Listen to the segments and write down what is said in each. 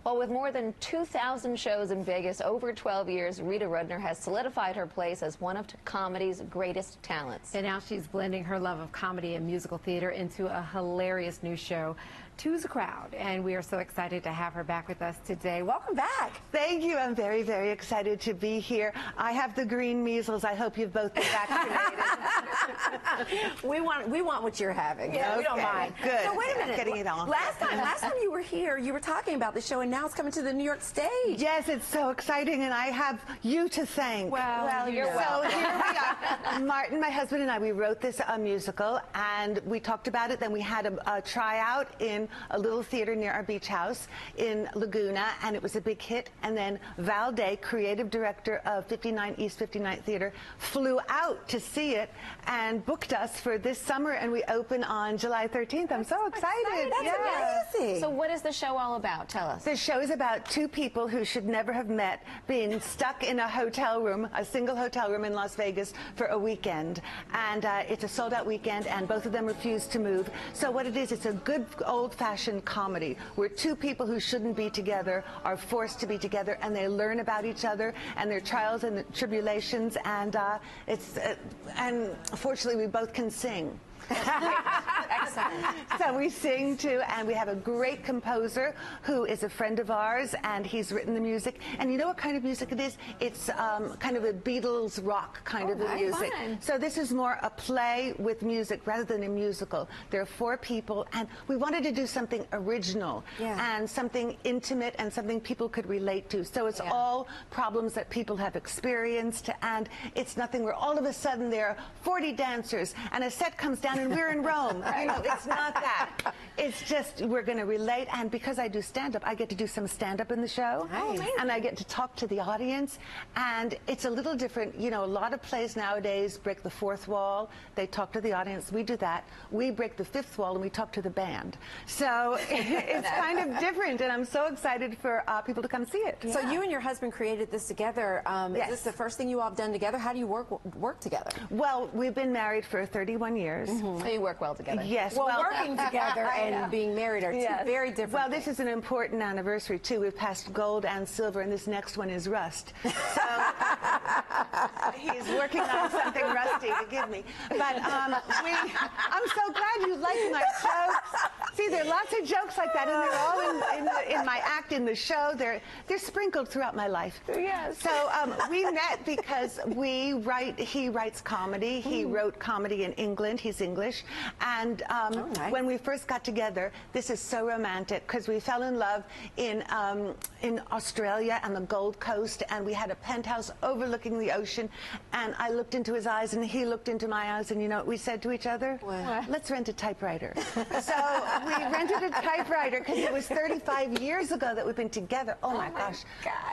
Well, with more than 2,000 shows in Vegas over 12 years, Rita Rudner has solidified her place as one of comedy's greatest talents. And now she's blending her love of comedy and musical theater into a hilarious new show, Two's a Crowd. And we are so excited to have her back with us today. Welcome back. Thank you. I'm very, very excited to be here. I have the green measles. I hope you've both been vaccinated. we want what you're having. Yeah, we don't mind. Good. So wait a minute. Getting it on. Last time you were here, you were talking about the show, and now it's coming to the New York stage. Yes, it's so exciting, and I have you to thank. Well, you're welcome. So here we are. Martin, my husband, and I, we wrote this musical, and we talked about it. Then we had a tryout in a little theater near our beach house in Laguna, and it was a big hit. And then Val Day, creative director of 59 East 59th Theater, flew out to see it and booked us for this summer, and we open on July 13th. I'm so excited. That's amazing. So what is the show all about? Tell us. The show is about two people who should never have met being stuck in a hotel room, a single hotel room in Las Vegas for a weekend. And it's a sold-out weekend, and both of them refuse to move. So what it is, it's a good old-fashioned comedy where two people who shouldn't be together are forced to be together, and they learn about each other and their trials and tribulations. And and fortunately, we both can sing. Excellent. So we sing too, and we have a great composer who is a friend of ours, and he's written the music. And you know what kind of music it is? It's kind of a Beatles rock kind of a music. Fun. So this is more a play with music rather than a musical. There are four people, and we wanted to do something original and something intimate and something people could relate to. So it's all problems that people have experienced, and it's nothing where all of a sudden there are 40 dancers and a set comes down and we're in Rome. You know, it's not that. It's just we're going to relate, and because I do stand-up, I get to do some stand-up in the show. Nice. And I get to talk to the audience, and it's a little different. You know, a lot of plays nowadays break the fourth wall. They talk to the audience. We do that. We break the fifth wall, and we talk to the band. So it's kind of different, and I'm so excited for people to come see it. So you and your husband created this together. Yes. Is this the first thing you all have done together? How do you work together? Well, we've been married for 31 years. So you work well together. Yes. Well, working together and being married are two very different Well, this is an important anniversary, too. We've passed gold and silver, and this next one is rust. So he's working on something rusty to give me. But I'm so glad you like my jokes. See, there are lots of jokes like that, and they're all in my act, in the show. They're sprinkled throughout my life. Yes. So we met because he writes comedy. He wrote comedy in England. He's English. And when we first got together, this is so romantic because we fell in love in Australia and the Gold Coast, and we had a penthouse overlooking the ocean, and I looked into his eyes and he looked into my eyes, and you know what we said to each other? What? Let's rent a typewriter. So we rented a typewriter because it was 35 years ago that we've been together. Oh my gosh.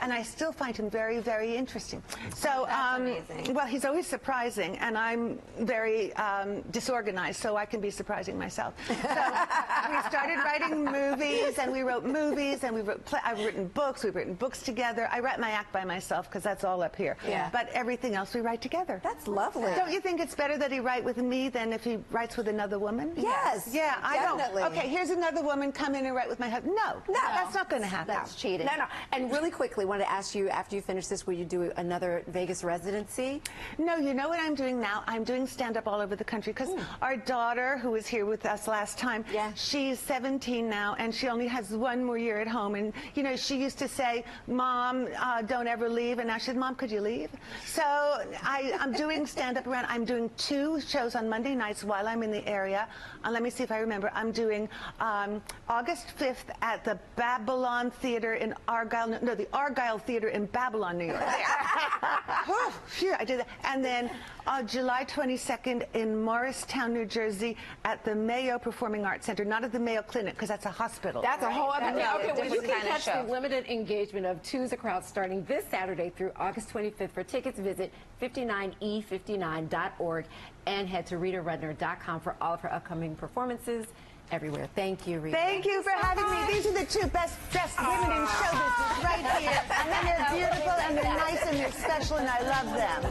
And I still find him very, very interesting. So well, he's always surprising, and I'm very disorganized, so I can be surprising myself. So we started writing movies, and we wrote movies, and I've written books. We've written books together. I write my act by myself because that's all up here. Yeah. But everything else we write together. That's lovely. Don't you think it's better that he write with me than if he writes with another woman? Yes. Yeah, definitely. I don't. Okay, here's another woman, come in and write with my husband. No, that's not going to happen. That's cheating. No. And really quickly, wanted to ask you, after you finish this, will you do another Vegas residency? No, you know what I'm doing now? I'm doing stand-up all over the country because our daughter, who was here with us last time, she's 17 now, and she only has one more year at home. And, you know, she used to say, Mom, don't ever leave. And now she said, Mom, could you leave? So I'm doing stand-up around. I'm doing 2 shows on Monday nights while I'm in the area. Let me see if I remember. I'm doing August 5th at the Babylon Theater in Argyle. No, the Argyle Theater in Babylon, New York. Oh, phew, I did that. And then July 22nd in Morristown, New Jersey at the Mayo Performing Arts Center. Not at the Mayo Clinic, because that's a hospital. That's a whole other thing. Okay, well, you can catch the limited engagement of Two's a Crowd starting this Saturday through August 25th. For tickets, visit 59e59.org and head to ritarudner.com for all of her upcoming performances everywhere. Thank you, Rita. Thank you for having me. These are the two best women in show business right here. And then they're beautiful, and they're nice, and they're special, and I love them.